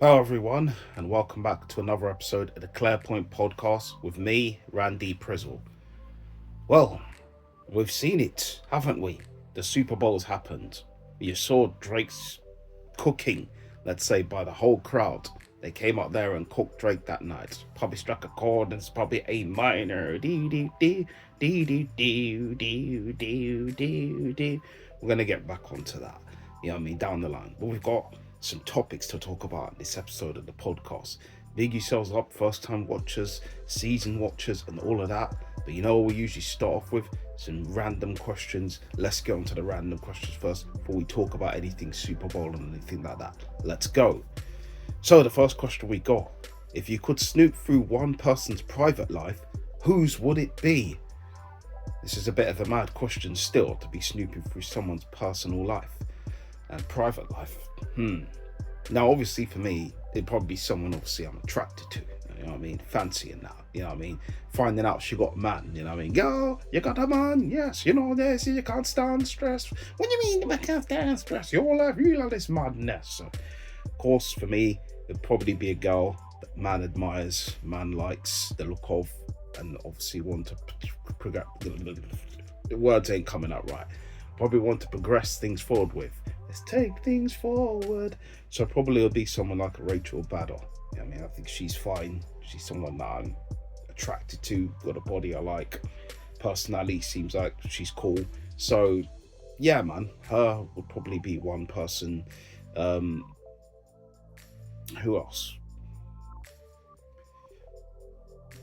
Hello, everyone, and welcome back to another episode of the Clarepoint podcast with me, Randy Prizzle. Well, we've seen it, haven't we? The Super Bowl's happened. You saw Drake's cooking, let's say, by the whole crowd. They came out there and cooked Drake that night. Probably struck a chord and it's probably A minor. Dee dee dee dee dee dee dee dee dee dee. We're gonna get back onto that. You know what I mean, down the line. But we've got some topics to talk about in this episode of the podcast. Big yourselves up, first time watchers, season watchers, and all of that. But you know what we usually start off with? Some random questions. Let's get on to the random questions first before we talk about anything Super Bowl and anything like that. Let's go. So the first question we got: if you could snoop through one person's private life, whose would it be? This is a bit of a mad question still, to be snooping through someone's personal life and private life. Now, obviously, for me, it'd probably be someone obviously I'm attracted to. You know what I mean? Fancy and that. You know what I mean? Finding out she got a man. You know what I mean? Girl, you got a man. Yes, you know this. You can't stand stress. What do you mean you can't stand stress? Your life, you love this madness. So, of course, for me, it'd probably be a girl that man admires, man likes the look of, and obviously want to progress. The words ain't coming out right. Probably want to progress things forward with. Let's take things forward. So probably it'll be someone like a Rachel Badder. I mean, I think she's fine. She's someone that I'm attracted to, got a body I like. Personality seems like she's cool. So yeah, man, her would probably be one person. Who else?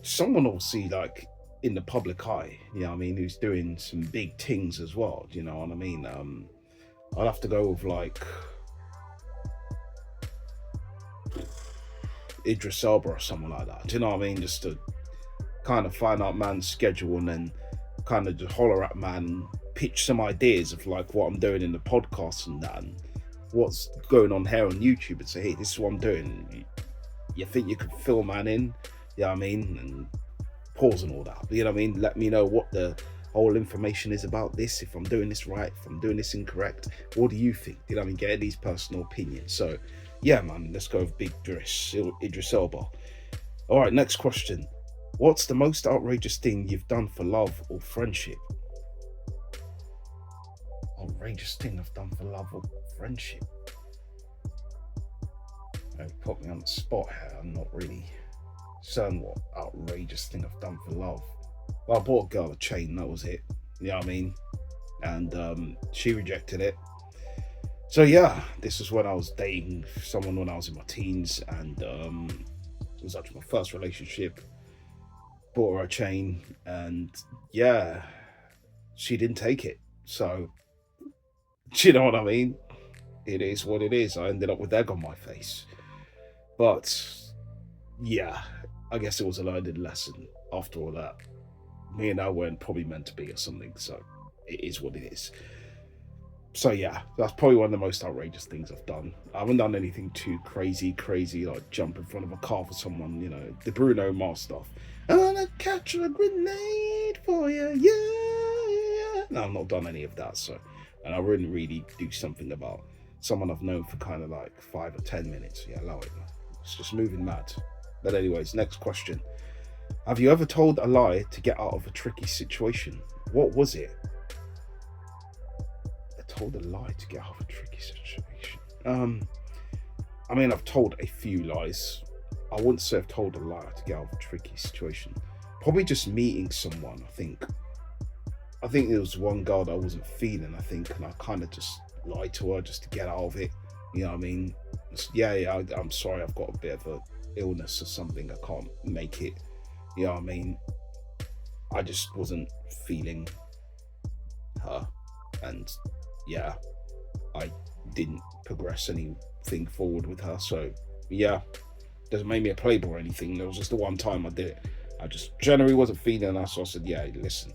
Someone obviously like in the public eye, you know what I mean, who's doing some big things as well, do you know what I mean? I'll have to go with like Idris Elba or someone like that. Do you know what I mean? Just to kind of find out man's schedule and then kind of just holler at man, pitch some ideas of like what I'm doing in the podcast and that, and what's going on here on YouTube, and say, hey, this is what I'm doing. You think you could fill man in? You know what I mean? And pause and all that. You know what I mean? Let me know what the whole information is about this, if I'm doing this right, if I'm doing this incorrect. What do you think? You know what I mean? Get these personal opinions. So yeah, man, let's go with Big Idris Elba. All right, next question. What's the most outrageous thing you've done for love or friendship? Outrageous thing I've done for love or friendship? You put me on the spot here. I'm not really certain what outrageous thing I've done for love. Well, I bought a girl a chain, that was it. You know what I mean? And she rejected it. So yeah, this was when I was dating someone when I was in my teens, and it was actually my first relationship. Bought her a chain, and yeah, she didn't take it. So, do you know what I mean? It is what it is. I ended up with egg on my face. But yeah, I guess it was a learned lesson after all that. Me and her weren't probably meant to be or something, so it is what it is. So yeah, that's probably one of the most outrageous things I've done. I haven't done anything too crazy, like jump in front of a car for someone, you know, the Bruno Mars stuff. I'm gonna catch a grenade for you, yeah, yeah. No, I've not done any of that, so, and I wouldn't really do something about someone I've known for kind of like 5 or 10 minutes. Yeah, allow it. It's just moving mad. But anyways, next question. Have you ever told a lie to get out of a tricky situation? What was it? I told a lie to get out of a tricky situation. I mean, I've told a few lies. I wouldn't say I've told a lie to get out of a tricky situation. Probably just meeting someone, I think. I think there was one girl that I wasn't feeling, I think, and I kind of just lied to her just to get out of it. You know what I mean? Yeah, I'm sorry, I've got a bit of a illness or something. I can't make it. You know what I mean? I just wasn't feeling her. And yeah, I didn't progress anything forward with her. So yeah, doesn't make me a playboy or anything. There was just the one time I did it. I just generally wasn't feeling her. So I said, yeah, listen,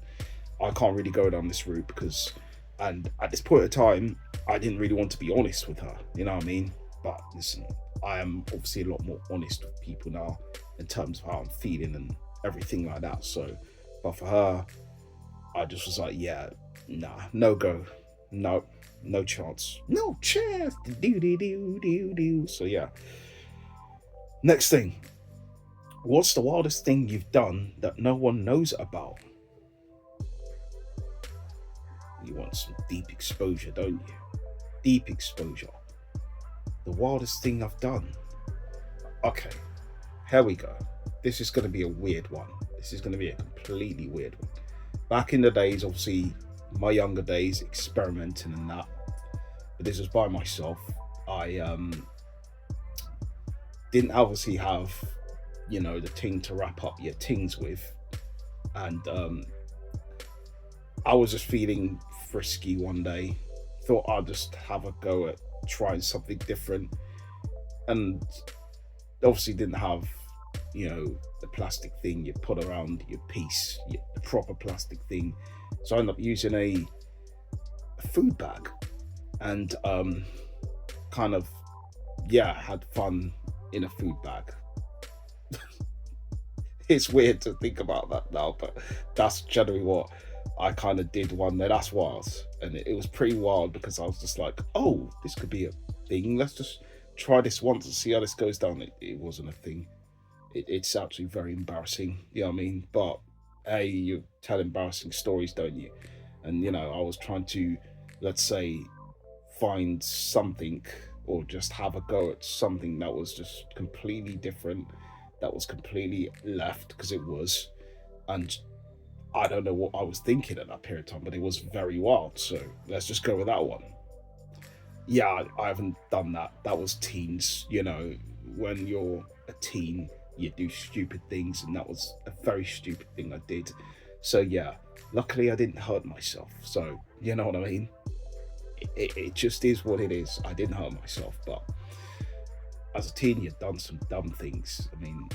I can't really go down this route because, and at this point of time, I didn't really want to be honest with her. You know what I mean? But listen, I am obviously a lot more honest with people now in terms of how I'm feeling and everything like that. So, but for her, I just was like, yeah, nah, no go, no chance, no chance. Do. So yeah, Next thing, what's the wildest thing you've done that no one knows about? You want some deep exposure, don't you? Deep exposure. The wildest thing I've done. Okay, here we go. This is going to be a weird one. This is going to be a completely weird one. Back in the days, obviously, my younger days, experimenting and that. But this was by myself. I didn't obviously have, the thing to wrap up your things with. And I was just feeling frisky one day. Thought I'd just have a go at trying something different. And obviously didn't have, the plastic thing you put around your piece, the proper plastic thing. So I ended up using a food bag and kind of, had fun in a food bag. It's weird to think about that now, but that's generally what I kind of did one day. That's wild. And it was pretty wild because I was just like, oh, this could be a thing. Let's just try this once and see how this goes down. It wasn't a thing. It's actually very embarrassing. You know what I mean? But hey, you tell embarrassing stories, don't you? And, I was trying to, let's say, find something or just have a go at something that was just completely different, that was completely left, because it was. And I don't know what I was thinking at that period of time, but it was very wild. So let's just go with that one. Yeah, I haven't done that. That was teens. When you're a teen, you do stupid things, and that was a very stupid thing I did. So yeah, luckily I didn't hurt myself. So you know what I mean? It just is what it is. I didn't hurt myself, but as a teen, you've done some dumb things. I mean,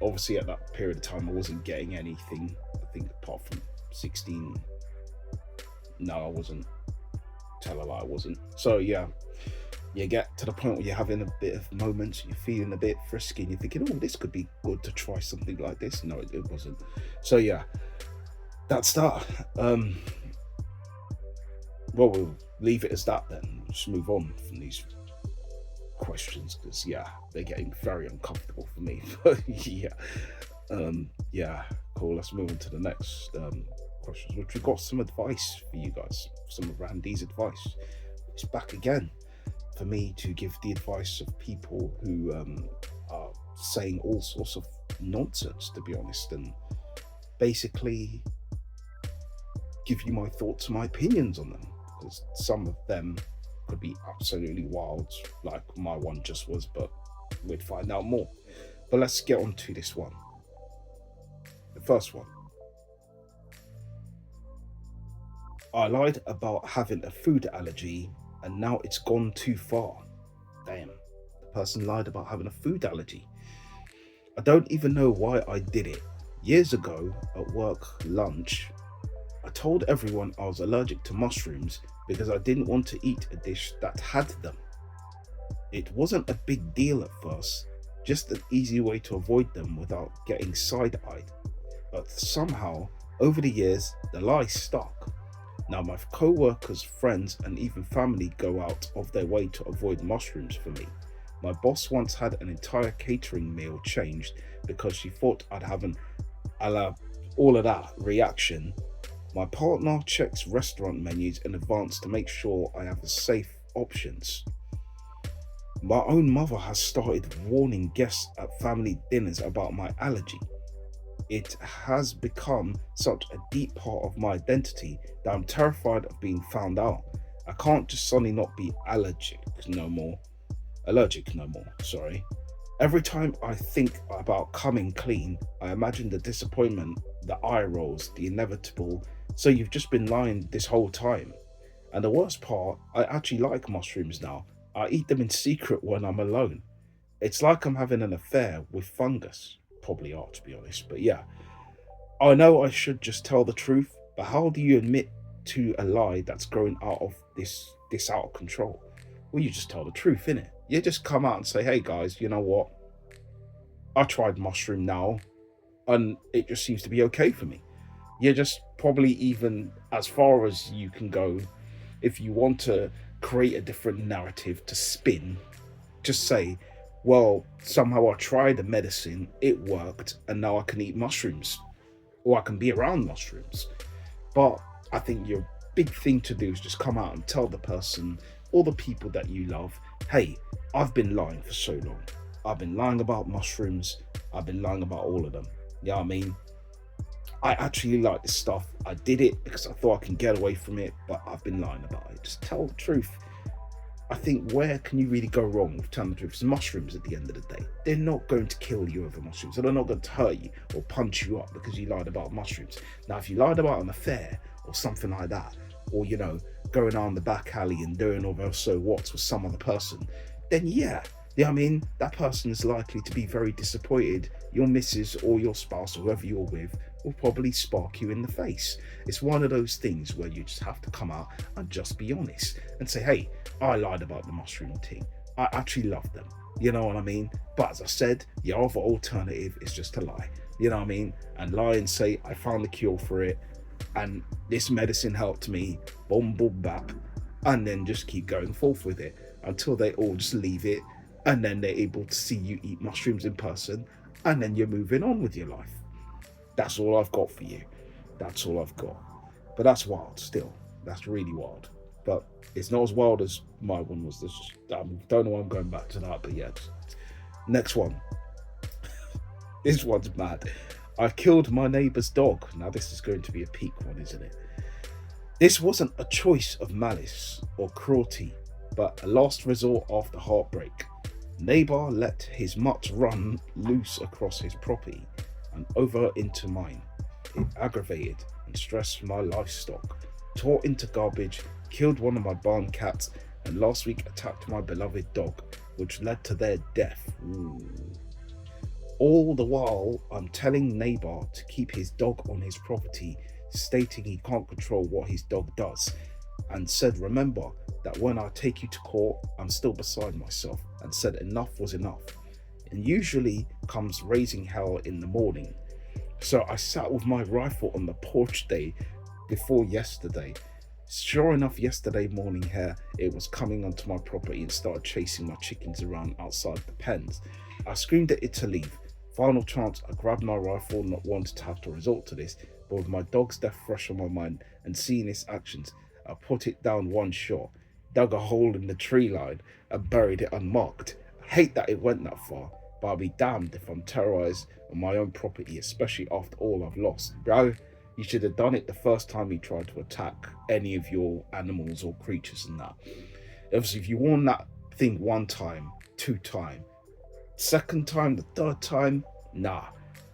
obviously at that period of time, I wasn't getting anything. I think apart from 16. No, I wasn't. Tell a lie, I wasn't. So yeah, you get to the point where you're having a bit of moments, you're feeling a bit frisky, and you're thinking, oh, this could be good to try something like this. No, it wasn't. So yeah, that's that. Well, we'll leave it as that then. Just move on from these questions because they're getting very uncomfortable for me. But yeah, cool. Let's move on to the next questions, which we've got some advice for you guys. Some of Randy's advice. It's back again for me to give the advice of people who are saying all sorts of nonsense, to be honest, and basically give you my thoughts and my opinions on them, because some of them could be absolutely wild, like my one just was, but we'd find out more. But let's get on to this one. The first one. I lied about having a food allergy and now it's gone too far. Damn, the person lied about having a food allergy. I don't even know why I did it. Years ago, at work lunch, I told everyone I was allergic to mushrooms because I didn't want to eat a dish that had them. It wasn't a big deal at first, just an easy way to avoid them without getting side-eyed. But somehow, over the years, the lie stuck. Now my co-workers, friends, and even family go out of their way to avoid mushrooms for me. My boss once had an entire catering meal changed because she thought I'd have an all of that reaction. My partner checks restaurant menus in advance to make sure I have the safe options. My own mother has started warning guests at family dinners about my allergy. It has become such a deep part of my identity that I'm terrified of being found out. I can't just suddenly not be allergic no more. Every time I think about coming clean, I imagine the disappointment, the eye rolls, the inevitable. So you've just been lying this whole time. And the worst part, I actually like mushrooms now. I eat them in secret when I'm alone. It's like I'm having an affair with fungus. Probably are, to be honest, but yeah. I know I should just tell the truth, but how do you admit to a lie that's growing out of this out of control? Well, you just tell the truth, innit? You just come out and say, hey guys, you know what? I tried mushroom now, and it just seems to be okay for me. You're just probably even as far as you can go. If you want to create a different narrative to spin, just say, Well, somehow I tried the medicine, it worked, and now I can eat mushrooms or I can be around mushrooms. But I think your big thing to do is just come out and tell the person or the people that you love, hey, I've been lying for so long. I've been lying about mushrooms. I've been lying about all of them. You know what I mean? I actually like this stuff. I did it because I thought I can get away from it, but I've been lying about it. Just tell the truth. I think where can you really go wrong with telling the truth? It's mushrooms at the end of the day. They're not going to kill you over mushrooms. They're not going to hurt you or punch you up because you lied about mushrooms. Now, if you lied about an affair or something like that, or going on the back alley and doing all those so what's with some other person, then yeah, I mean, that person is likely to be very disappointed. Your missus or your spouse or whoever you're with will probably spark you in the face. It's one of those things where you just have to come out and just be honest and say, hey, I lied about the mushroom thing. I actually love them. You know what I mean? But as I said, your other alternative is just to lie. You know what I mean? And lie and say, I found the cure for it and this medicine helped me, boom, boom, bap. And then just keep going forth with it until they all just leave it. And then they're able to see you eat mushrooms in person. And then you're moving on with your life. That's all I've got for you. That's all I've got. But that's wild still. That's really wild. But it's not as wild as my one was. I don't know why I'm going back to that, but yeah. Next one. This one's mad. I killed my neighbour's dog. Now this is going to be a peak one, isn't it? This wasn't a choice of malice or cruelty, but a last resort after heartbreak. Neighbour let his mutt run loose across his property and over into mine. It aggravated and stressed my livestock, tore into garbage, killed one of my barn cats, and last week attacked my beloved dog, which led to their death. Ooh. All the while, I'm telling neighbour to keep his dog on his property, stating he can't control what his dog does, and said, remember that when I take you to court, I'm still beside myself, and said enough was enough. And usually comes raising hell in the morning. So I sat with my rifle on the porch day before yesterday. Sure enough, yesterday morning here, it was coming onto my property and started chasing my chickens around outside the pens. I screamed at it to leave. Final chance, I grabbed my rifle, not wanting to have to resort to this, but with my dog's death fresh on my mind and seeing his actions, I put it down one shot, dug a hole in the tree line and buried it unmarked. I hate that it went that far, but I'll be damned if I'm terrorised on my own property, especially after all I've lost. Bro, you should have done it the first time you tried to attack any of your animals or creatures and that. Obviously, if you warn that thing one time, two time, second time, the third time, nah.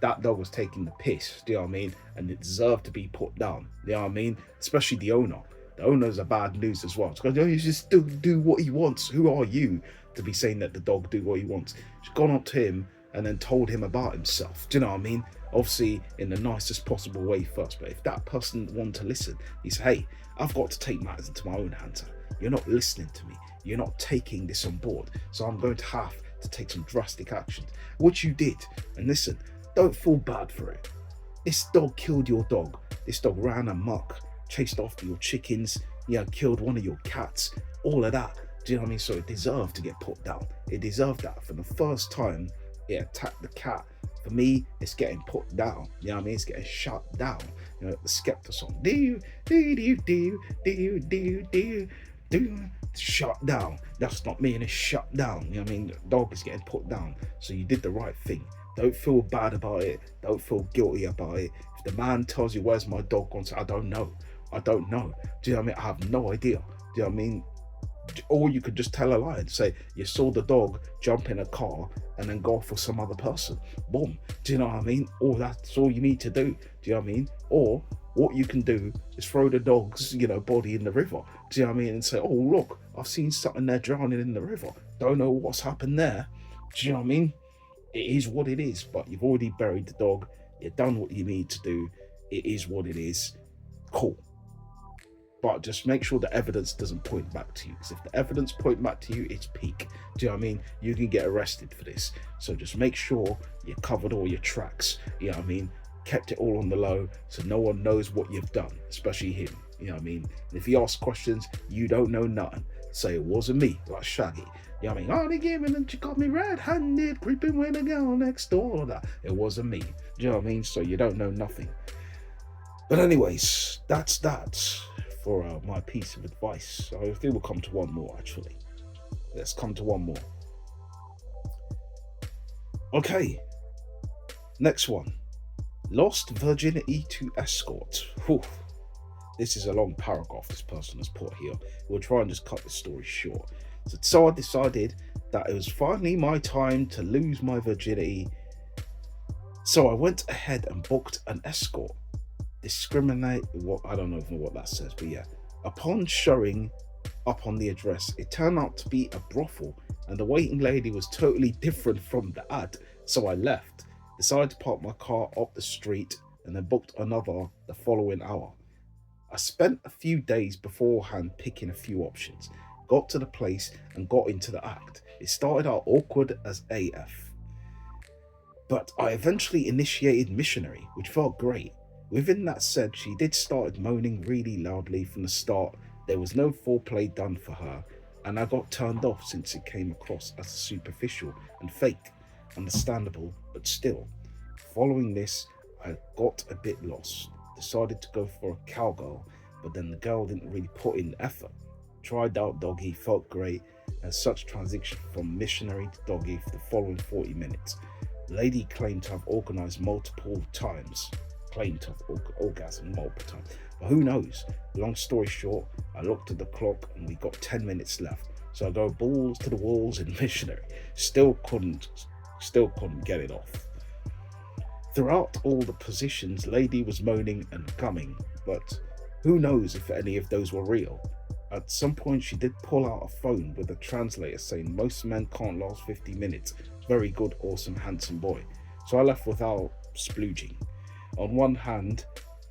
That dog was taking the piss, do you know what I mean? And it deserved to be put down, you know what I mean? Especially the owner. The owner's a bad news as well. It's going, you just do what he wants. Who are you to be saying that the dog do what he wants? She's gone up to him and then told him about himself. Do you know what I mean? Obviously, in the nicest possible way first. But if that person wanted to listen, he said, hey, I've got to take matters into my own hands. You're not listening to me. You're not taking this on board. So I'm going to have to take some drastic actions, which you did. And listen, don't feel bad for it. This dog killed your dog. This dog ran amok, chased after your chickens, killed one of your cats, all of that. Do you know what I mean? So it deserved to get put down. It deserved that. For the first time, it attacked the cat. For me, it's getting put down. You know what I mean? It's getting shut down. The Skepta song. Do. Shut down. That's not me, and it's shut down. You know what I mean? The dog is getting put down. So you did the right thing. Don't feel bad about it. Don't feel guilty about it. If the man tells you, where's my dog gone? I don't know. Do you know what I mean? I have no idea. Do you know what I mean? Or you could just tell a lie and say you saw the dog jump in a car and then go off with some other person. Boom. Do you know what I mean? Or that's all you need to do. Do you know what I mean? Or what you can do is throw the dog's, body in the river. Do you know what I mean? And say, oh, look, I've seen something there drowning in the river. Don't know what's happened there. Do you know what I mean? It is what it is, but you've already buried the dog. You've done what you need to do. It is what it is. Cool. But just make sure the evidence doesn't point back to you. Because if the evidence point back to you, it's peak. Do you know what I mean? You can get arrested for this. So just make sure you covered all your tracks. You know what I mean? Kept it all on the low so no one knows what you've done, especially him. You know what I mean? And if he asks questions, you don't know nothing. say it wasn't me, like Shaggy. You know what I mean? Oh, they gave me and she got me red-handed, creeping with a girl next door. That it wasn't me. Do you know what I mean? So you don't know nothing. But anyways, that's that for my piece of advice. So I think we'll come to one more actually. Let's come to one more. Okay, next one. Lost virginity to escort. Whew. This is a long paragraph this person has put here. We'll try and just cut this story short. So I decided that it was finally my time to lose my virginity. So I went ahead and booked an escort. I don't know even what that says, but yeah. Upon showing up on the address, it turned out to be a brothel, and the waiting lady was totally different from the ad. So I left, decided to park my car up the street, and then booked another the following hour. I spent a few days beforehand picking a few options, got to the place and got into the act. It started out awkward as AF, but I eventually initiated missionary, which felt great. Within that said, she did start moaning really loudly from the start. There was no foreplay done for her, and I got turned off since it came across as superficial and fake. Understandable, but still. Following this, I got a bit lost. Decided to go for a cowgirl, but then the girl didn't really put in the effort. Tried out doggy, felt great, and such transition from missionary to doggy for the following 40 minutes. The lady claimed to have organised multiple times. Orgasm multiple times. But who knows? Long story short, I looked at the clock and we got 10 minutes left. So I go balls to the walls in missionary. Still couldn't get it off. Throughout all the positions, lady was moaning and coming, but who knows if any of those were real. At some point she did pull out a phone with a translator saying most men can't last 50 minutes. Very good, awesome, handsome boy. So I left without splooging. On one hand,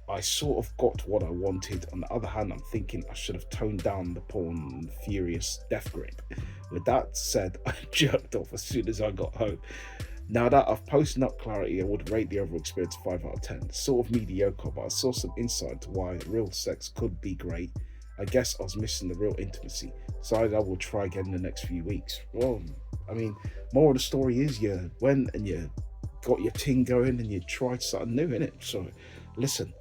I sort of got what I wanted. On the other hand, I'm thinking I should have toned down the porn and furious death grip. With that said, I jerked off as soon as I got home. Now that I've posted up clarity, I would rate the overall experience 5 out of 10. Sort of mediocre, but I saw some insight to why real sex could be great. I guess I was missing the real intimacy. Decided I will try again in the next few weeks. Well, I mean, more of the story is you went and you got your ting going and you tried something new, innit? So, listen,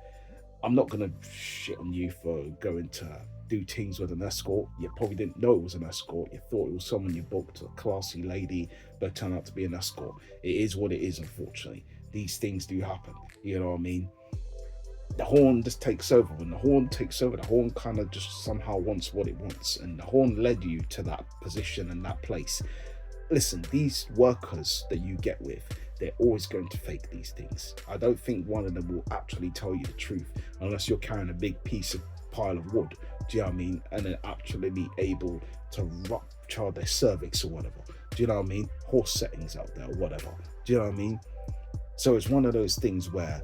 I'm not going to shit on you for going to do things with an escort. You probably didn't know it was an escort. You thought it was someone you booked, a classy lady, but it turned out to be an escort. It is what it is, unfortunately. These things do happen. You know what I mean? The horn just takes over. When the horn takes over, the horn kind of just somehow wants what it wants. And the horn led you to that position and that place. Listen, these workers that you get with, they're always going to fake these things. I don't think one of them will actually tell you the truth unless you're carrying a big pile of wood, do you know what I mean? And then actually be able to rupture their cervix or whatever. Do you know what I mean? Horse settings out there or whatever. Do you know what I mean? So it's one of those things where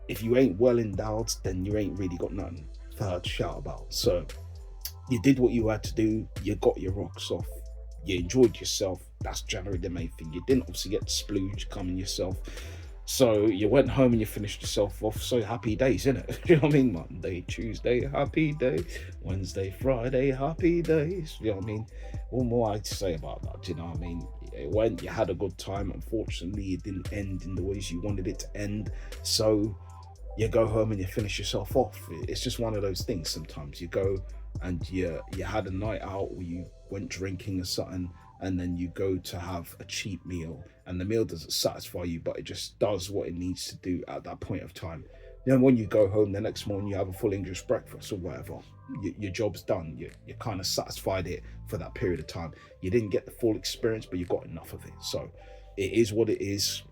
if you ain't well endowed, then you ain't really got nothing for her to shout about. So you did what you had to do, you got your rocks off, you enjoyed yourself. That's generally the main thing. You didn't obviously get to splooge coming yourself. So you went home and you finished yourself off. So happy days, innit? You know what I mean? Monday, Tuesday, happy day. Wednesday, Friday, happy days. You know what I mean? What more I to say about that? Do you know what I mean? It went, you had a good time. Unfortunately, it didn't end in the ways you wanted it to end. So you go home and you finish yourself off. It's just one of those things. Sometimes you go and you had a night out or you went drinking or something, and then you go to have a cheap meal and the meal doesn't satisfy you, but it just does what it needs to do at that point of time. Then when you go home the next morning, you have a full English breakfast or whatever. Your job's done. You kind of satisfied it for that period of time. You didn't get the full experience, but you got enough of it. So it is what it is.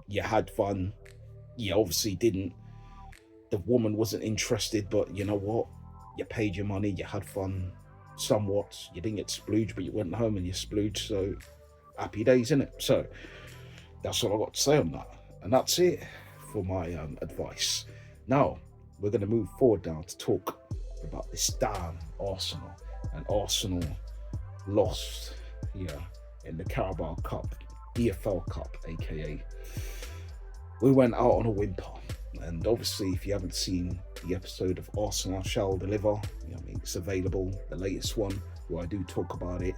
You had fun. You obviously didn't. The woman wasn't interested, but you know what? You paid your money. You had fun somewhat. You didn't get splooged, but you went home and you splooged. So happy days, innit? So that's all I got to say on that. And that's it for my advice. Now, we're going to move forward now to talk about this damn Arsenal. And Arsenal lost here in the Carabao Cup, EFL Cup, aka. We went out on a whimper. And obviously, if you haven't seen the episode of Arsenal Shall Deliver, you know what I mean, it's available, the latest one where I do talk about it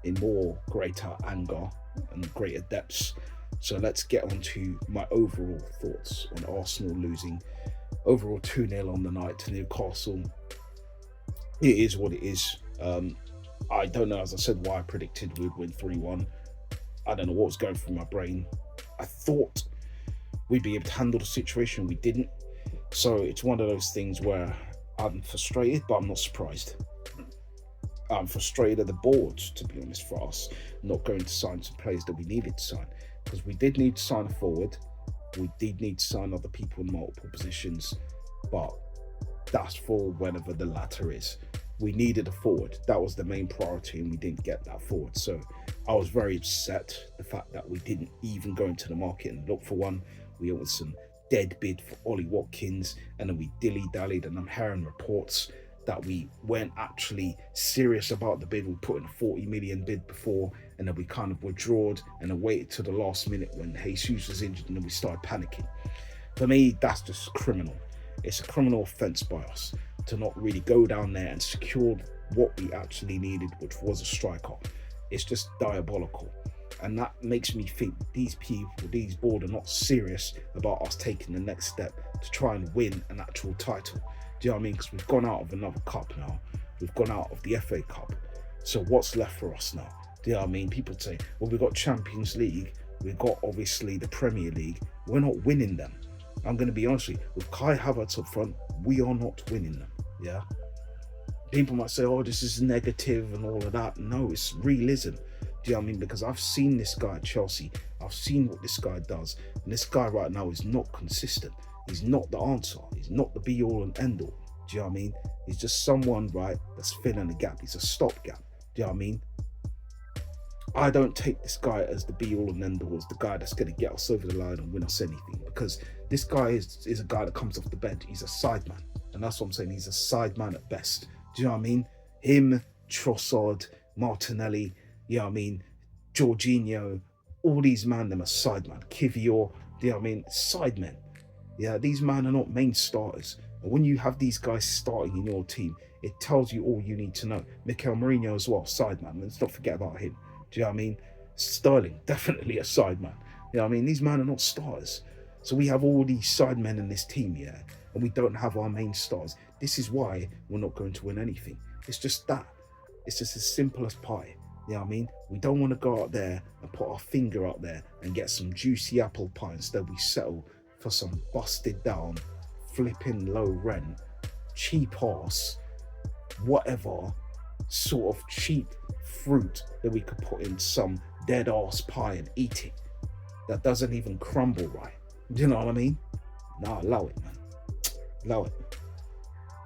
in more greater anger and greater depths. So let's get on to my overall thoughts on Arsenal losing overall 2-0 on the night to Newcastle. It is what it is. I don't know, as I said, why I predicted we'd win 3-1. I don't know what was going through my brain. I thought we'd be able to handle the situation. We didn't. So it's one of those things where I'm frustrated, but I'm not surprised. I'm frustrated at the board, to be honest, for us not going to sign some players that we needed to sign. Because we did need to sign a forward. We did need to sign other people in multiple positions. But that's for whenever the latter is. We needed a forward. That was the main priority, and we didn't get that forward. So I was very upset the fact that we didn't even go into the market and look for one. We went with some dead bid for Ollie Watkins, and then we dilly-dallied, and I'm hearing reports that we weren't actually serious about the bid. We put in a 40 million bid before, and then we kind of withdrawed and then waited to the last minute when Jesus was injured, and then we started panicking. For me, that's just criminal. It's a criminal offence by us to not really go down there and secure what we actually needed, which was a striker. It's just diabolical. And that makes me think these people, these board, are not serious about us taking the next step to try and win an actual title. Do you know what I mean? Because we've gone out of another cup now. We've gone out of the FA Cup. So what's left for us now? Do you know what I mean? People say, well, we've got Champions League. We've got, obviously, the Premier League. We're not winning them. I'm going to be honest with Kai Havertz up front, we are not winning them. Yeah. People might say, oh, this is negative and all of that. No, it's realism. Do you know what I mean? Because I've seen this guy at Chelsea. I've seen what this guy does. And this guy right now is not consistent. He's not the answer. He's not the be-all and end-all. Do you know what I mean? He's just someone, right, that's filling a gap. He's a stopgap. Do you know what I mean? I don't take this guy as the be-all and end-all, as the guy that's going to get us over the line and win us anything. Because this guy is a guy that comes off the bench. He's a sideman. And that's what I'm saying. He's a sideman at best. Do you know what I mean? Him, Trossard, Martinelli, you know what I mean? Jorginho, all these men, them are sidemen. Kivior, do you know what I mean? Sidemen. Yeah, these men are not main starters. And when you have these guys starting in your team, it tells you all you need to know. Mikel Mourinho as well, sideman. Let's not forget about him. Do you know what I mean? Sterling, definitely a sideman. You know what I mean? These men are not starters. So we have all these sidemen in this team, yeah? And we don't have our main stars. This is why we're not going to win anything. It's just that. It's just as simple as pie. You know what I mean? We don't want to go out there and put our finger out there and get some juicy apple pie. Instead, we settle for some busted down, flipping low rent, cheap ass, whatever sort of cheap fruit that we could put in some dead ass pie and eat it. That doesn't even crumble right. Do you know what I mean? Nah, allow it, man. Allow it.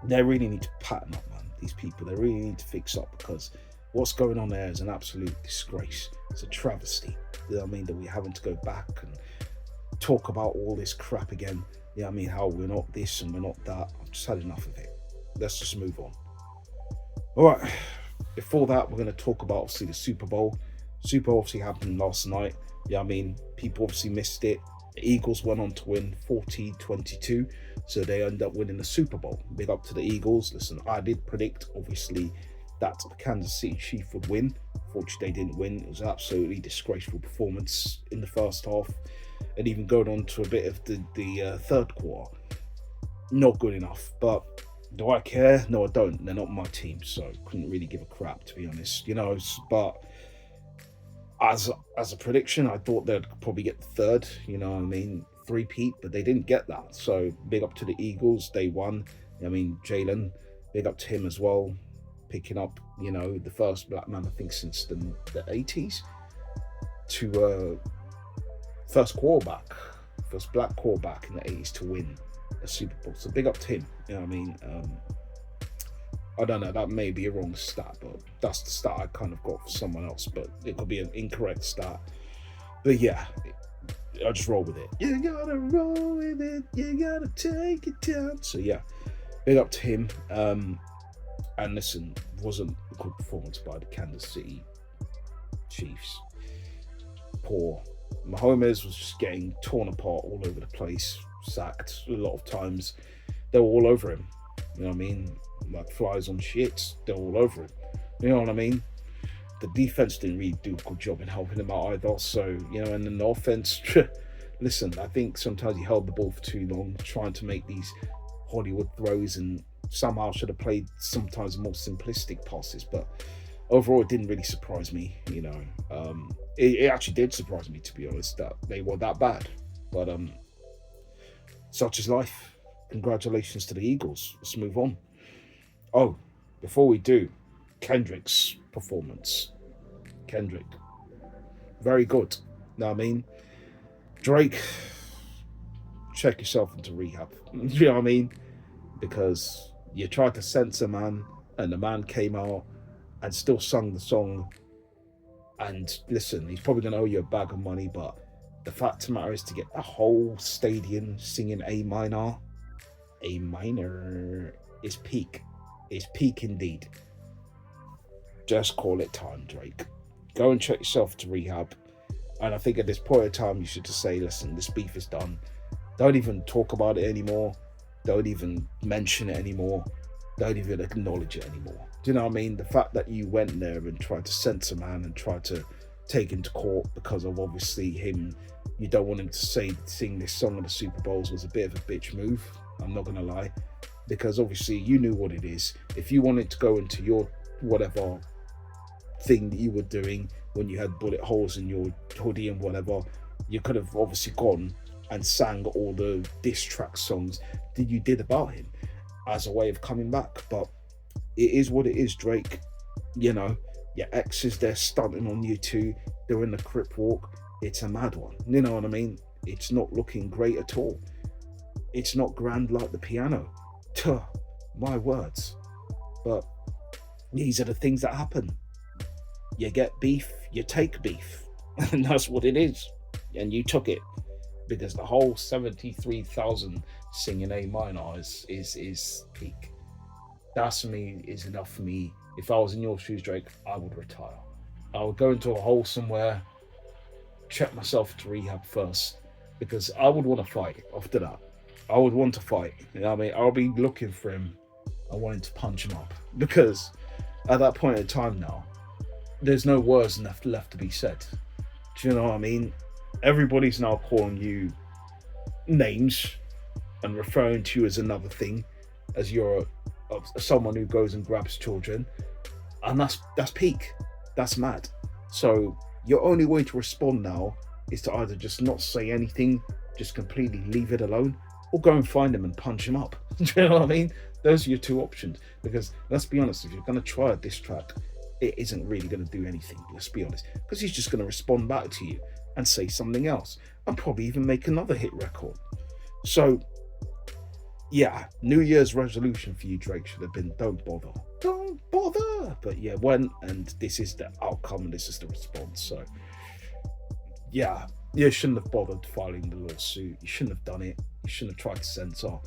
They really need to pattern up, man. These people, they really need to fix up, because what's going on there is an absolute disgrace. It's a travesty. You know what I mean? That we're having to go back and talk about all this crap again. You know what I mean? How we're not this and we're not that. I've just had enough of it. Let's just move on. All right. Before that, we're going to talk about, obviously, the Super Bowl. Super Bowl obviously happened last night. You know what I mean? People obviously missed it. The Eagles went on to win 40-22, so they end up winning the Super Bowl. Big up to the Eagles. Listen, I did predict, obviously, that the Kansas City Chiefs would win. Fortunately, they didn't win. It was an absolutely disgraceful performance in the first half, and even going on to a bit of the third quarter. Not good enough, but do I care? No, I don't. They're not my team, so I couldn't really give a crap, to be honest. You know, but as a prediction, I thought they'd probably get the third, you know what I mean, three-peat, but they didn't get that. So big up to the Eagles, they won. I mean, Jalen, big up to him as well, picking up, you know, the first black man, I think, since the 80s to first black quarterback in the 80s to win a Super Bowl. So big up to him, you know what I mean. I don't know, that may be a wrong stat, but that's the stat I kind of got for someone else, but it could be an incorrect stat. But yeah, I just roll with it. You gotta roll with it, you gotta take it down. So yeah, big up to him. And listen, wasn't a good performance by the Kansas City Chiefs. Poor. Mahomes was just getting torn apart all over the place, sacked a lot of times. They were all over him. You know what I mean? Like flies on shit, they're all over him. You know what I mean? The defense didn't really do a good job in helping him out either. So, and then the offense, listen, I think sometimes he held the ball for too long, trying to make these Hollywood throws, and somehow should have played sometimes more simplistic passes. But overall, it didn't really surprise me. It actually did surprise me, to be honest, that they were that bad. But such is life. Congratulations to the Eagles. Let's move on. Oh, before we do, Kendrick's performance. Kendrick, very good. Know what I mean? Drake, check yourself into rehab. You know what I mean? Because you tried to censor man, and the man came out and still sung the song. And listen, he's probably gonna owe you a bag of money, but the fact of the matter is, to get a whole stadium singing A minor is peak. It's peak indeed. Just call it time, Drake. Go and check yourself to rehab. And I think at this point in time, you should just say, listen, this beef is done. Don't even talk about it anymore. Don't even mention it anymore. Don't even acknowledge it anymore. Do you know what I mean? The fact that you went there and tried to censor man and tried to take him to court because of obviously him, you don't want him to sing this song at the Super Bowls, was a bit of a bitch move. I'm not going to lie. Because obviously you knew what it is. If you wanted to go into your whatever thing that you were doing when you had bullet holes in your hoodie and whatever, you could have obviously gone and sang all the diss track songs that you did about him as a way of coming back. But it is what it is, Drake. Your ex is there stunting on you too. They're in the crip walk. It's a mad one. You know what I mean? It's not looking great at all. It's not grand like the piano. Tuh, my words. But these are the things that happen. You get beef, you take beef. And that's what it is. And you took it. Because the whole 73,000 singing A minor is peak. That for me is enough for me. If I was in your shoes, Drake, I would retire. I would go into a hole somewhere, check myself to rehab first, because I would want to fight after that. I would want to fight. You know what I mean? I'll be looking for him. I wanted to punch him up. Because at that point in time now, there's no words left to be said. Do you know what I mean? Everybody's now calling you names and referring to you as another thing, as you're someone who goes and grabs children, and that's peak. That's mad. So your only way to respond now is to either just not say anything, just completely leave it alone, or go and find him and punch him up. Do you know what I mean? Those are your two options. Because let's be honest, if you're going to try a diss track, it isn't really going to do anything. Let's be honest, because he's just going to respond back to you and say something else, and probably even make another hit record. So, yeah, New Year's resolution for you, Drake, should have been don't bother. Don't bother! But yeah, went, and this is the outcome, and this is the response. So, yeah, you shouldn't have bothered filing the lawsuit. You shouldn't have done it. You shouldn't have tried to censor,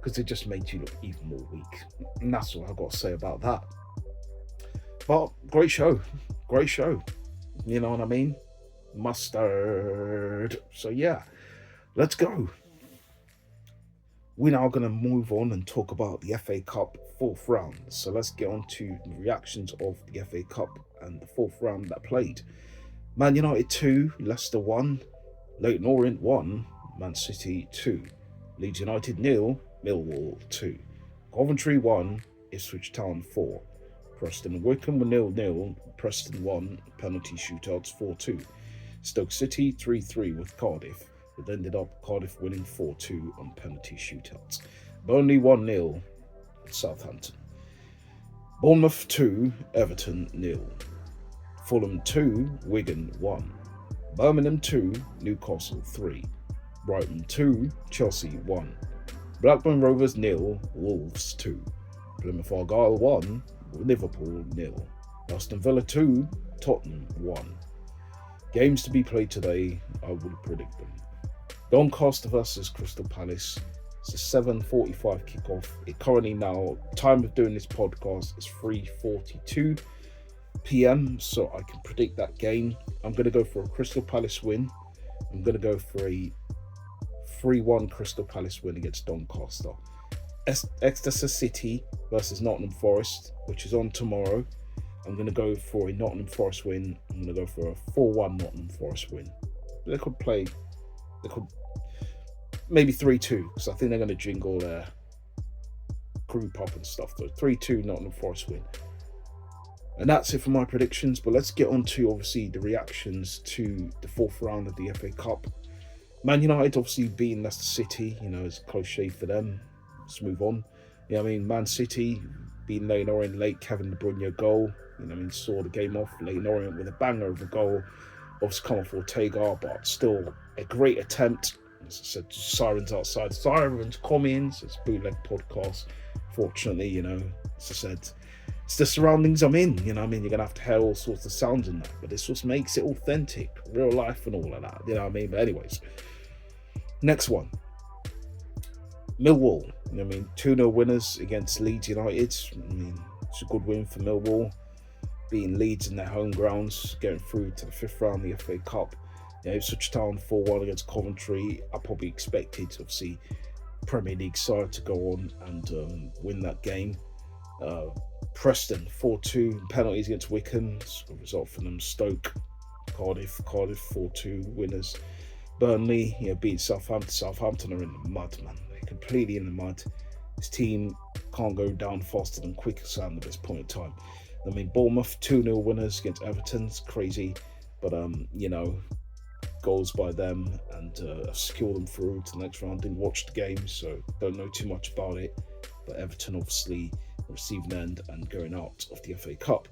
because it just made you look even more weak. And that's all I've got to say about that. But great show. Great show. You know what I mean? Mustard. So yeah, let's go. We're now going to move on and talk about the FA Cup fourth round. So let's get on to the reactions of the FA Cup and the fourth round that played. Man United 2, Leicester 1, Leyton Orient 1, Man City 2, Leeds United 0, Millwall 2, Coventry 1, Ipswich Town 4, Preston and Wycombe were 0-0, Preston 1, penalty shootouts 4-2. Stoke City 3-3 with Cardiff. It ended up Cardiff winning 4-2 on penalty shootouts. Burnley 1-0 at Southampton. Bournemouth 2, Everton 0. Fulham 2, Wigan 1. Birmingham 2, Newcastle 3. Brighton 2, Chelsea 1. Blackburn Rovers 0, Wolves 2. Plymouth Argyle 1, Liverpool 0. Aston Villa 2, Tottenham 1. Games to be played today, I will predict them. Doncaster versus Crystal Palace. It's a 7:45 kickoff. It currently now, time of doing this podcast is 3:42 p.m. So I can predict that game. I'm going to go for a Crystal Palace win. I'm going to go for a 3-1 Crystal Palace win against Doncaster. Exeter City versus Nottingham Forest, which is on tomorrow. I'm going to go for a Nottingham Forest win. I'm going to go for a 4-1 Nottingham Forest win. They could maybe 3-2, because I think they're going to jingle their group up and stuff. So 3-2 Nottingham Forest win. And that's it for my predictions. But let's get on to, obviously, the reactions to the fourth round of the FA Cup. Man United obviously beating Leicester City, it's a close shave for them. Let's move on. Man City beating Leyton Orient late, Kevin De Bruyne goal. Saw the game off. Leyton Orient with a banger of a goal. Obviously come off Ortega, but still a great attempt. As I said, sirens outside. Sirens come in. So it's bootleg podcast. Fortunately, as I said, it's the surroundings I'm in. You're going to have to hear all sorts of sounds in that. But this just makes it authentic, real life and all of that. But anyways, next one. Millwall. 2-0 winners against Leeds United. It's a good win for Millwall. Beating Leeds in their home grounds, getting through to the fifth round of the FA Cup. Ipswich Town 4-1 against Coventry. I probably expected, obviously, Premier League side to go on and win that game. Preston 4-2 penalties against Wycombe. It's a result for them. Stoke, Cardiff 4-2 winners. Burnley beat Southampton. Southampton are in the mud, man. They're completely in the mud. This team can't go down faster than quicksand at this point in time. Bournemouth 2-0 winners against Everton. It's crazy, but goals by them and secure them through to the next round. Didn't watch the game, so don't know too much about it. But Everton obviously receiving end and going out of the FA Cup.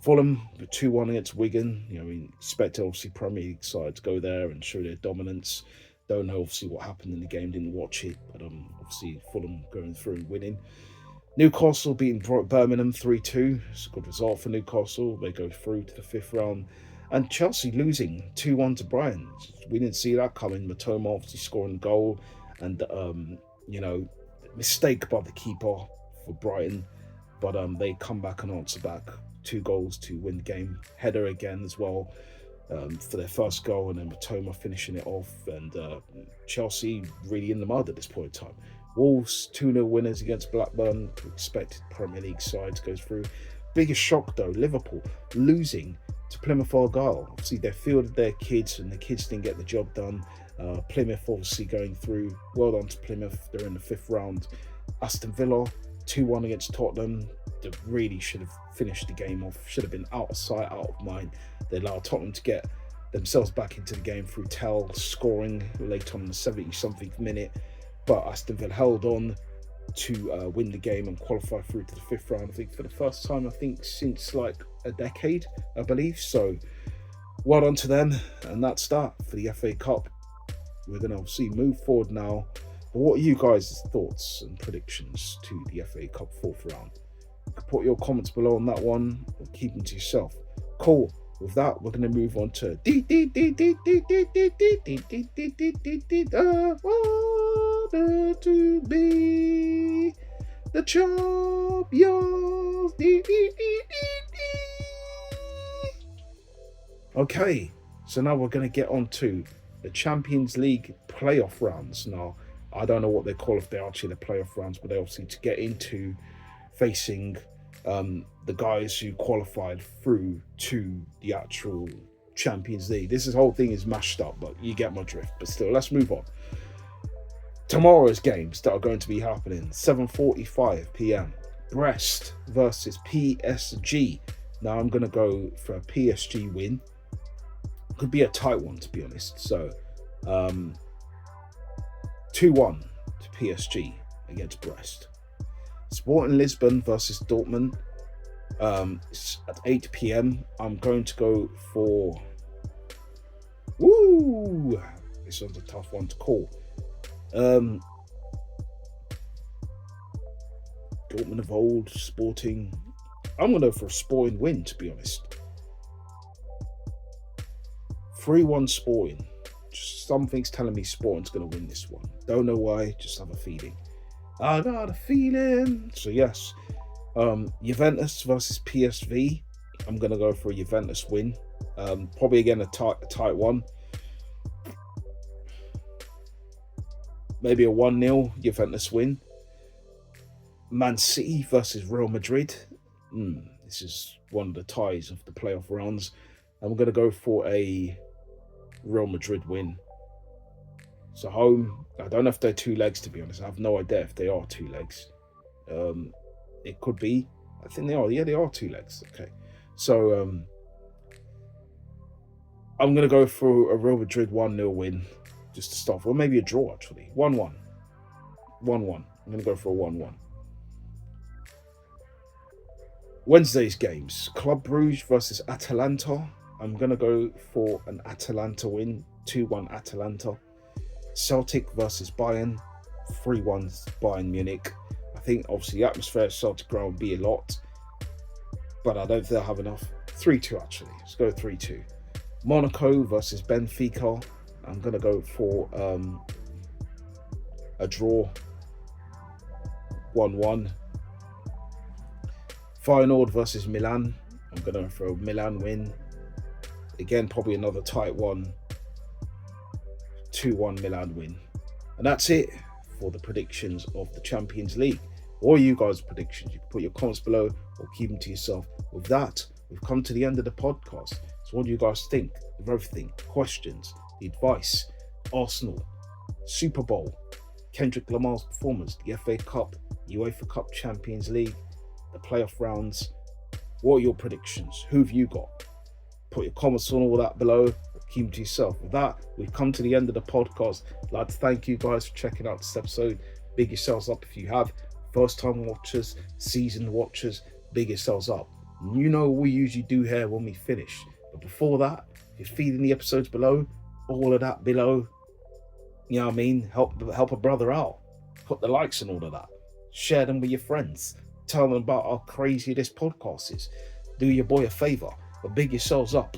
Fulham 2-1 against Wigan. Expected obviously Premier League side to go there and show their dominance. Don't know obviously what happened in the game. Didn't watch it, but obviously Fulham going through and winning. Newcastle beating Birmingham 3-2. It's a good result for Newcastle. They go through to the fifth round. And Chelsea losing 2-1 to Brighton. We didn't see that coming. Matoma obviously scoring a goal. And, mistake by the keeper for Brighton. But they come back and answer back. 2 goals to win the game. Header again as well for their first goal. And then Matoma finishing it off. And Chelsea really in the mud at this point in time. Wolves 2-0 winners against Blackburn. Expected Premier League sides goes through. Biggest shock though, Liverpool losing to Plymouth Argyle. Obviously they fielded their kids and the kids didn't get the job done. Plymouth obviously going through. Well done to Plymouth. They're in the fifth round. Aston Villa 2-1 against Tottenham. They really should have finished the game off. Should have been out of sight, out of mind. They allowed Tottenham to get themselves back into the game through Tell scoring late on the 70-something minute. But Aston Villa held on to win the game and qualify through to the fifth round. I think for the first time, since like a decade, I believe. So well done to them. And that's that for the FA Cup. We're going to obviously move forward now. But what are you guys' thoughts and predictions to the FA Cup fourth round? You can put your comments below on that one or keep them to yourself. Cool. With that, we're going to move on to to be the champions. Okay, so now we're going to get on to the Champions League playoff rounds. Now, I don't know what they call if they're actually the playoff rounds, but they obviously to get into facing the guys who qualified through to the actual Champions League. This whole thing is mashed up, but you get my drift. But still, let's move on. Tomorrow's games that are going to be happening, 7:45 p.m. Brest versus PSG. Now I'm going to go for a PSG win. Could be a tight one, to be honest. So 2-1 to PSG against Brest. Sporting Lisbon versus Dortmund. It's at 8 p.m. I'm going to go for... Woo! This one's a tough one to call. Dortmund of old, Sporting. I'm going to go for a Sporting win, to be honest. 3-1 Sporting. Just something's telling me Sporting's going to win this one. Don't know why, just have a feeling. I got a feeling. So yes, Juventus versus PSV. I'm going to go for a Juventus win. Probably again a tight one. Maybe a 1-0 Juventus win. Man City versus Real Madrid. This is one of the ties of the playoff rounds. I'm going to go for a Real Madrid win. So home, I don't know if they're 2 legs, to be honest. I have no idea if they are 2 legs. It could be. I think they are. Yeah, they are 2 legs. Okay. So I'm going to go for a Real Madrid 1-0 win just to start, or maybe a draw, actually. 1-1. 1-1. I'm going to go for a 1-1. Wednesday's games. Club Brugge versus Atalanta. I'm going to go for an Atalanta win. 2-1 Atalanta. Celtic versus Bayern. 3-1 Bayern Munich. I think, obviously, the atmosphere at Celtic Ground would be a lot. But I don't think they'll have enough. 3-2, actually. Let's go 3-2. Monaco versus Benfica. I'm going to go for a draw. 1-1. Feyenoord versus Milan. I'm going to go for a Milan win. Again, probably another tight one. 2-1 Milan win. And that's it for the predictions of the Champions League. Or you guys' predictions. You can put your comments below or keep them to yourself. With that, we've come to the end of the podcast. So what do you guys think of everything? Questions, the advice, Arsenal, Super Bowl, Kendrick Lamar's performance, the FA Cup, UEFA Cup Champions League, the playoff rounds. What are your predictions? Who have you got? Put your comments on all that below. Keep them to yourself. With that, we've come to the end of the podcast. I'd like to thank you guys for checking out this episode. Big yourselves up if you have. First time watchers, seasoned watchers, big yourselves up. You know what we usually do here when we finish. But before that, if you're feeding the episodes below, all of that below, you know what I mean? Help a brother out. Put the likes and all of that. Share them with your friends. Tell them about how crazy this podcast is. Do your boy a favour, but big yourselves up.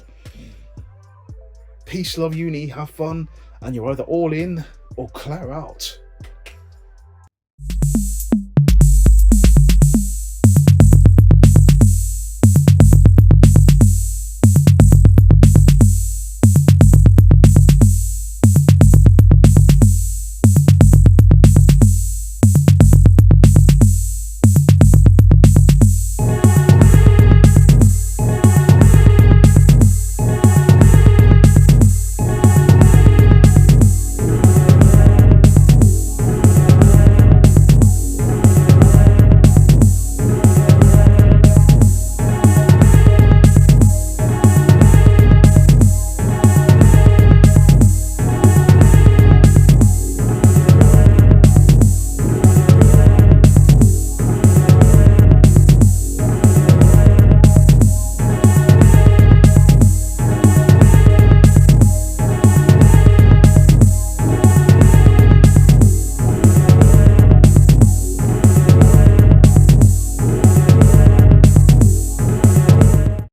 Peace, love, uni, have fun, and you're either all in or clear out.